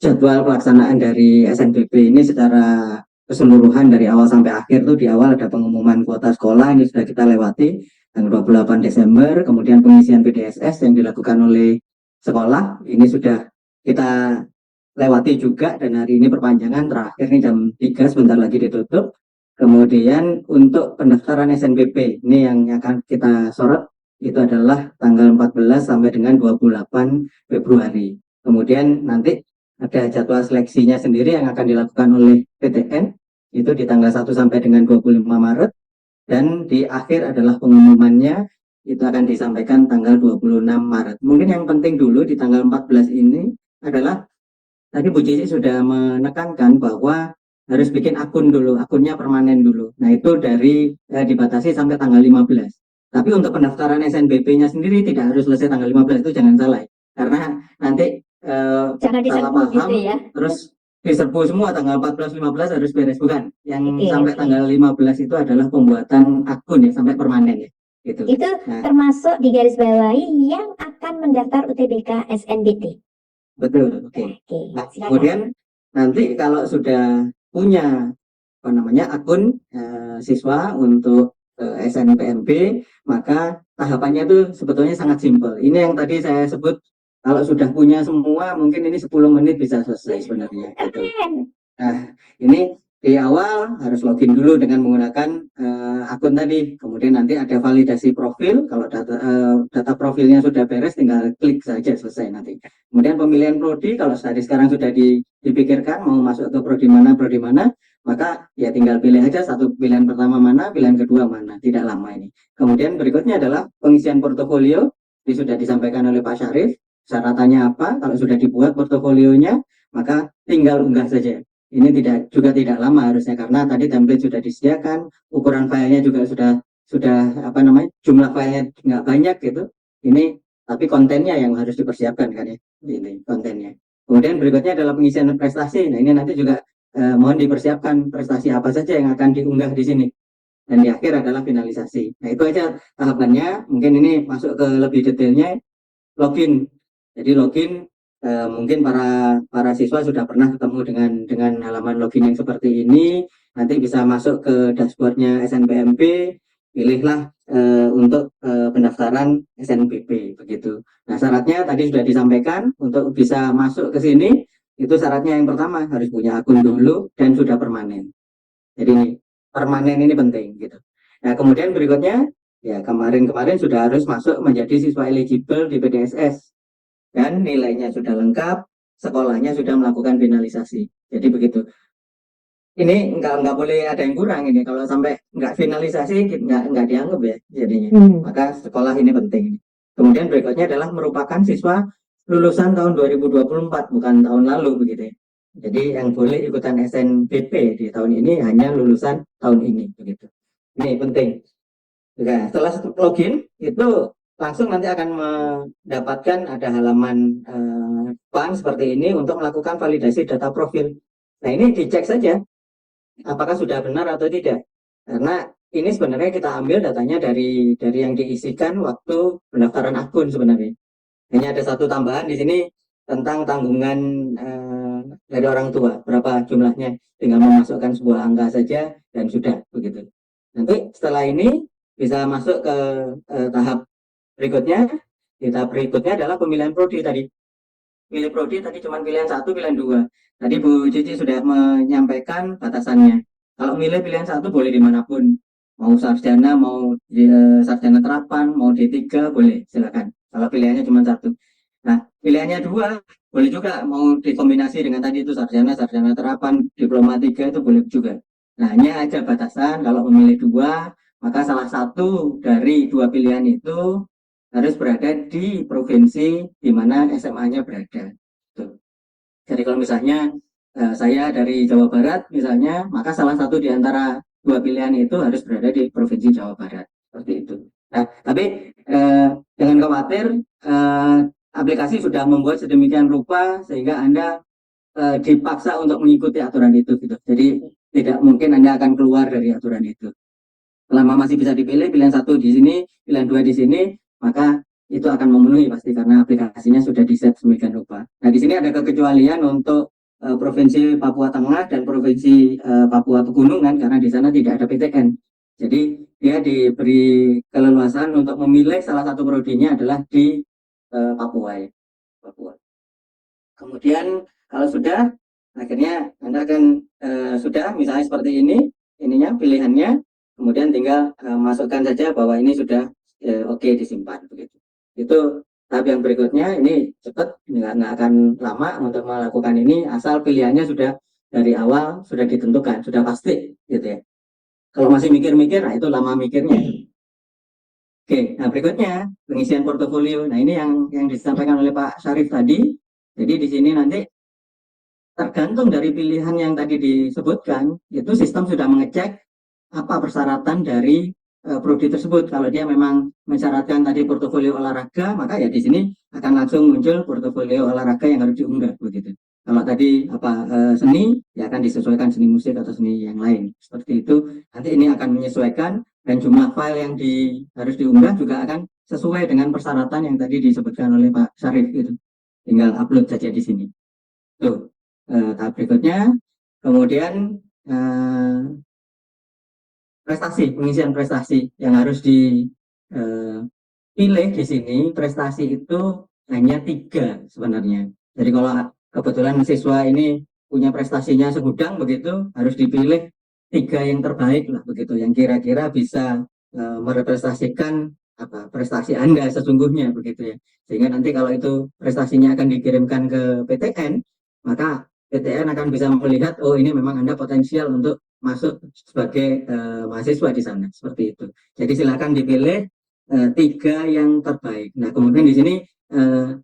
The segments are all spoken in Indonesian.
jadwal pelaksanaan dari SNBP ini secara keseluruhan dari awal sampai akhir tuh di awal ada pengumuman kuota sekolah, ini sudah kita lewati tanggal 28 Desember, kemudian pengisian PDSS yang dilakukan oleh sekolah ini sudah kita lewati juga, dan hari ini perpanjangan terakhir nih jam 3 sebentar lagi ditutup. Kemudian untuk pendaftaran SNBP ini yang akan kita sorot itu adalah tanggal 14 sampai dengan 28 Februari. Kemudian nanti ada jadwal seleksinya sendiri yang akan dilakukan oleh PTN itu di tanggal 1 sampai dengan 25 Maret, dan di akhir adalah pengumumannya itu akan disampaikan tanggal 26 Maret. Mungkin yang penting dulu di tanggal 14 ini adalah tadi Bu Cici sudah menekankan bahwa harus bikin akun dulu, akunnya permanen dulu. Nah itu dari dibatasi sampai tanggal 15. Tapi untuk pendaftaran SNBP-nya sendiri tidak harus selesai tanggal 15, itu jangan salah. Karena nanti jangan salah diserbu paham, gitu ya. terus diserbu semua tanggal 14-15 harus beres, bukan. Yang sampai tanggal 15 itu adalah pembuatan akun ya, sampai permanen ya. Gitu. Itu termasuk di garis bawahi yang akan mendaftar UTBK SNBT. Betul, oke. Nah, kemudian nanti kalau sudah punya akun siswa untuk SNPMB, maka tahapannya itu sebetulnya sangat simpel. Ini yang tadi saya sebut, kalau sudah punya semua mungkin ini 10 menit bisa selesai sebenarnya. Gitu. Nah, ini di awal harus login dulu dengan menggunakan akun tadi. Kemudian nanti ada validasi profil. Kalau data profilnya sudah beres, tinggal klik saja, selesai nanti. Kemudian pemilihan prodi, kalau dari sekarang sudah dipikirkan mau masuk ke prodi mana, maka ya tinggal pilih aja satu, pilihan pertama mana, pilihan kedua mana. Tidak lama ini. Kemudian berikutnya adalah pengisian portofolio. Ini sudah disampaikan oleh Pak Syarif. Syaratannya apa? Kalau sudah dibuat portofolionya, maka tinggal unggah saja. Ini juga tidak lama harusnya, karena tadi template sudah disediakan, ukuran filenya juga sudah jumlah filenya nggak banyak gitu. Ini tapi kontennya yang harus dipersiapkan kan ya, ini kontennya. Kemudian berikutnya adalah pengisian prestasi. Nah ini nanti juga mohon dipersiapkan prestasi apa saja yang akan diunggah di sini. Dan di akhir adalah finalisasi. Nah itu aja tahapannya. Mungkin ini masuk ke lebih detailnya. Login. Jadi login. Mungkin para siswa sudah pernah ketemu dengan halaman login yang seperti ini. Nanti bisa masuk ke dashboardnya SNPMB, pilihlah untuk pendaftaran SNBP begitu. Nah syaratnya tadi sudah disampaikan, untuk bisa masuk ke sini itu syaratnya yang pertama harus punya akun dulu dan sudah permanen. Jadi permanen ini penting gitu. Nah kemudian berikutnya ya kemarin sudah harus masuk menjadi siswa eligible di PDSS. Dan nilainya sudah lengkap, sekolahnya sudah melakukan finalisasi. Jadi begitu. Ini nggak boleh ada yang kurang ini. Kalau sampai nggak finalisasi, nggak dianggap ya jadinya. Maka sekolah ini penting. Kemudian berikutnya adalah merupakan siswa lulusan tahun 2024, bukan tahun lalu begitu ya. Jadi yang boleh ikutan SNBP di tahun ini hanya lulusan tahun ini begitu. Ini penting. Nah, setelah login itu langsung nanti akan mendapatkan ada halaman PAN seperti ini untuk melakukan validasi data profil. Nah ini dicek saja apakah sudah benar atau tidak, karena ini sebenarnya kita ambil datanya dari yang diisikan waktu pendaftaran akun sebenarnya. Hanya ada satu tambahan di sini tentang tanggungan dari orang tua, berapa jumlahnya, tinggal memasukkan sebuah angka saja dan sudah begitu. Nanti setelah ini bisa masuk ke tahap berikutnya. Tahap berikutnya adalah pemilihan prodi tadi. Pilih prodi tadi cuma pilihan 1, pilihan 2. Tadi Bu Cici sudah menyampaikan batasannya. Kalau milih pilihan 1 boleh dimanapun. Mau sarjana, mau sarjana terapan, mau D3 boleh, silakan. Kalau pilihannya cuma 1. Nah, pilihannya 2 boleh juga, mau dikombinasi dengan tadi itu sarjana terapan, diploma 3 itu boleh juga. Nah, hanya ada batasan kalau memilih 2, maka salah satu dari 2 pilihan itu harus berada di provinsi di mana SMA-nya berada. Tuh. Jadi kalau misalnya saya dari Jawa Barat misalnya, maka salah satu di antara 2 pilihan itu harus berada di provinsi Jawa Barat. Seperti itu. Nah, tapi jangan khawatir, aplikasi sudah membuat sedemikian rupa sehingga Anda dipaksa untuk mengikuti aturan itu gitu. Jadi tidak mungkin Anda akan keluar dari aturan itu. Selama masih bisa dipilih pilihan 1 di sini, pilihan 2 di sini, maka itu akan memenuhi pasti karena aplikasinya sudah di-set sedemikian rupa. Nah, di sini ada kekecualian untuk Provinsi Papua Tengah dan Provinsi Papua Pegunungan, karena di sana tidak ada PTN. Jadi dia diberi keleluasan untuk memilih salah satu prodinya adalah di Papua, ya. Papua. Kemudian kalau sudah, akhirnya Anda akan sudah misalnya seperti ini, ininya pilihannya, kemudian tinggal masukkan saja bahwa ini sudah oke, disimpan begitu. Itu tahap yang berikutnya. Ini cepat, nggak akan lama untuk melakukan ini, asal pilihannya sudah dari awal sudah ditentukan, sudah pasti gitu ya. Kalau masih mikir-mikir, nah itu lama mikirnya. Oke, nah berikutnya pengisian portofolio. Nah ini yang disampaikan oleh Pak Syarif tadi. Jadi di sini nanti tergantung dari pilihan yang tadi disebutkan, itu sistem sudah mengecek apa persyaratan dari prodi tersebut. Kalau dia memang mensyaratkan tadi portofolio olahraga, maka ya di sini akan langsung muncul portofolio olahraga yang harus diunggah begitu. Kalau tadi seni, ya akan disesuaikan seni musik atau seni yang lain. Seperti itu. Nanti ini akan menyesuaikan, dan jumlah file yang harus diunggah juga akan sesuai dengan persyaratan yang tadi disebutkan oleh Pak Syarif gitu. Tinggal upload saja di sini. Tuh, tahap berikutnya. Kemudian pengisian prestasi yang harus dipilih di sini. Prestasi itu hanya 3 sebenarnya. Jadi kalau kebetulan siswa ini punya prestasinya segudang begitu, harus dipilih 3 yang terbaik lah begitu, yang kira-kira bisa merepresentasikan prestasi Anda sesungguhnya begitu ya. Sehingga nanti kalau itu prestasinya akan dikirimkan ke PTN, maka PTN akan bisa melihat, oh ini memang Anda potensial untuk masuk sebagai mahasiswa di sana, seperti itu. Jadi silakan dipilih 3 yang terbaik. Nah kemudian di sini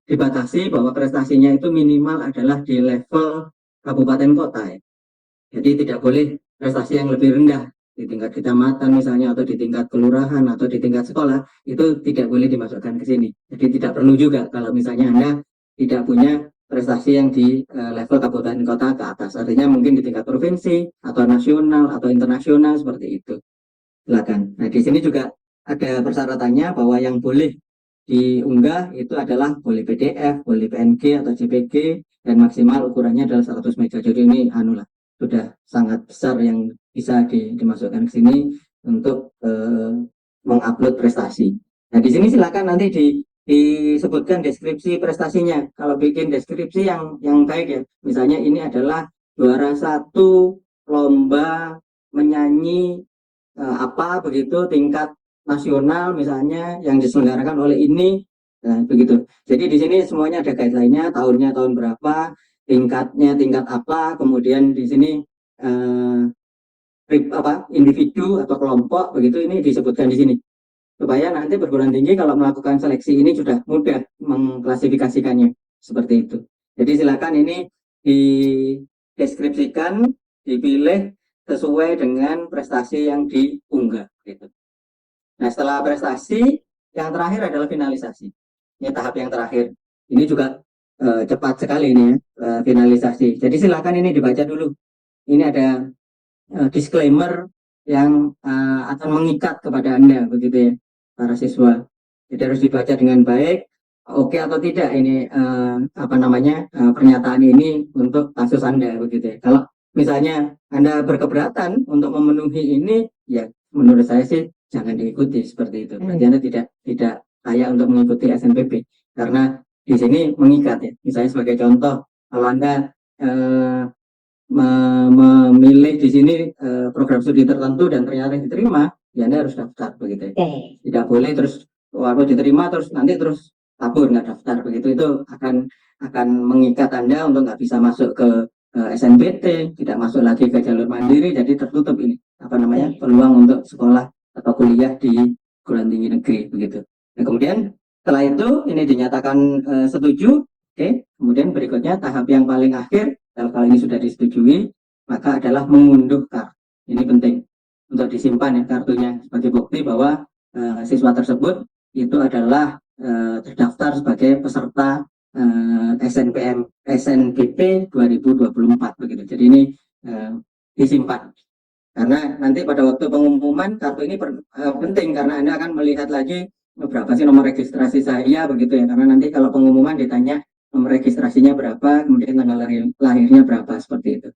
dibatasi bahwa prestasinya itu minimal adalah di level kabupaten kota ya. Jadi tidak boleh prestasi yang lebih rendah di tingkat kecamatan misalnya, atau di tingkat kelurahan, atau di tingkat sekolah, itu tidak boleh dimasukkan ke sini. Jadi tidak perlu juga kalau misalnya Anda tidak punya prestasi yang di level kabupaten kota ke atas. Artinya mungkin di tingkat provinsi, atau nasional, atau internasional, seperti itu. Silakan. Nah di sini juga ada persyaratannya bahwa yang boleh diunggah itu adalah boleh PDF, boleh PNG atau JPG, dan maksimal ukurannya adalah 100 MB. Jadi ini sudah sangat besar yang bisa dimasukkan ke sini untuk mengupload prestasi. Nah di sini silakan nanti disebutkan deskripsi prestasinya. Kalau bikin deskripsi yang baik ya, misalnya ini adalah juara 1 lomba menyanyi apa begitu tingkat nasional misalnya yang diselenggarakan oleh ini, nah begitu. Jadi di sini semuanya ada guideline-nya, tahunnya tahun berapa, tingkatnya tingkat apa, kemudian di sini individu atau kelompok begitu, ini disebutkan di sini supaya nanti perguruan tinggi kalau melakukan seleksi ini sudah mudah mengklasifikasikannya seperti itu. Jadi silakan ini dideskripsikan, dipilih sesuai dengan prestasi yang diunggah gitu. Nah setelah prestasi, yang terakhir adalah finalisasi. Ini tahap yang terakhir. Ini juga cepat sekali ini ya, finalisasi. Jadi silakan ini dibaca dulu. Ini ada disclaimer yang akan mengikat kepada Anda begitu ya, para siswa. Jadi harus dibaca dengan baik. Oke atau tidak ini pernyataan ini untuk kasus Anda begitu ya. Kalau misalnya Anda berkeberatan untuk memenuhi ini, ya menurut saya sih jangan diikuti seperti itu. Berarti Anda tidak layak untuk mengikuti SNPB, karena di sini mengikat ya. Misalnya sebagai contoh, kalau Anda memilih di sini program studi tertentu dan ternyata diterima, ya Anda harus daftar begitu ya. Tidak boleh terus waktu diterima terus nanti terus kabur nggak daftar begitu, itu akan mengikat Anda untuk nggak bisa masuk ke SNBT, tidak masuk lagi ke jalur mandiri, jadi tertutup ini peluang untuk sekolah atau kuliah di perguruan tinggi negeri begitu. Nah kemudian setelah itu ini dinyatakan setuju, oke. Kemudian berikutnya tahap yang paling akhir, kalau ini sudah disetujui, maka adalah mengunduh kartu. Ini penting untuk disimpan ya kartunya sebagai bukti bahwa siswa tersebut itu adalah terdaftar sebagai peserta SNBP 2024 begitu. Jadi ini disimpan. Karena nanti pada waktu pengumuman kartu ini penting, karena Anda akan melihat lagi berapa sih nomor registrasi saya begitu ya. Karena nanti kalau pengumuman ditanya nomor registrasinya berapa, kemudian tanggal lahirnya berapa, seperti itu.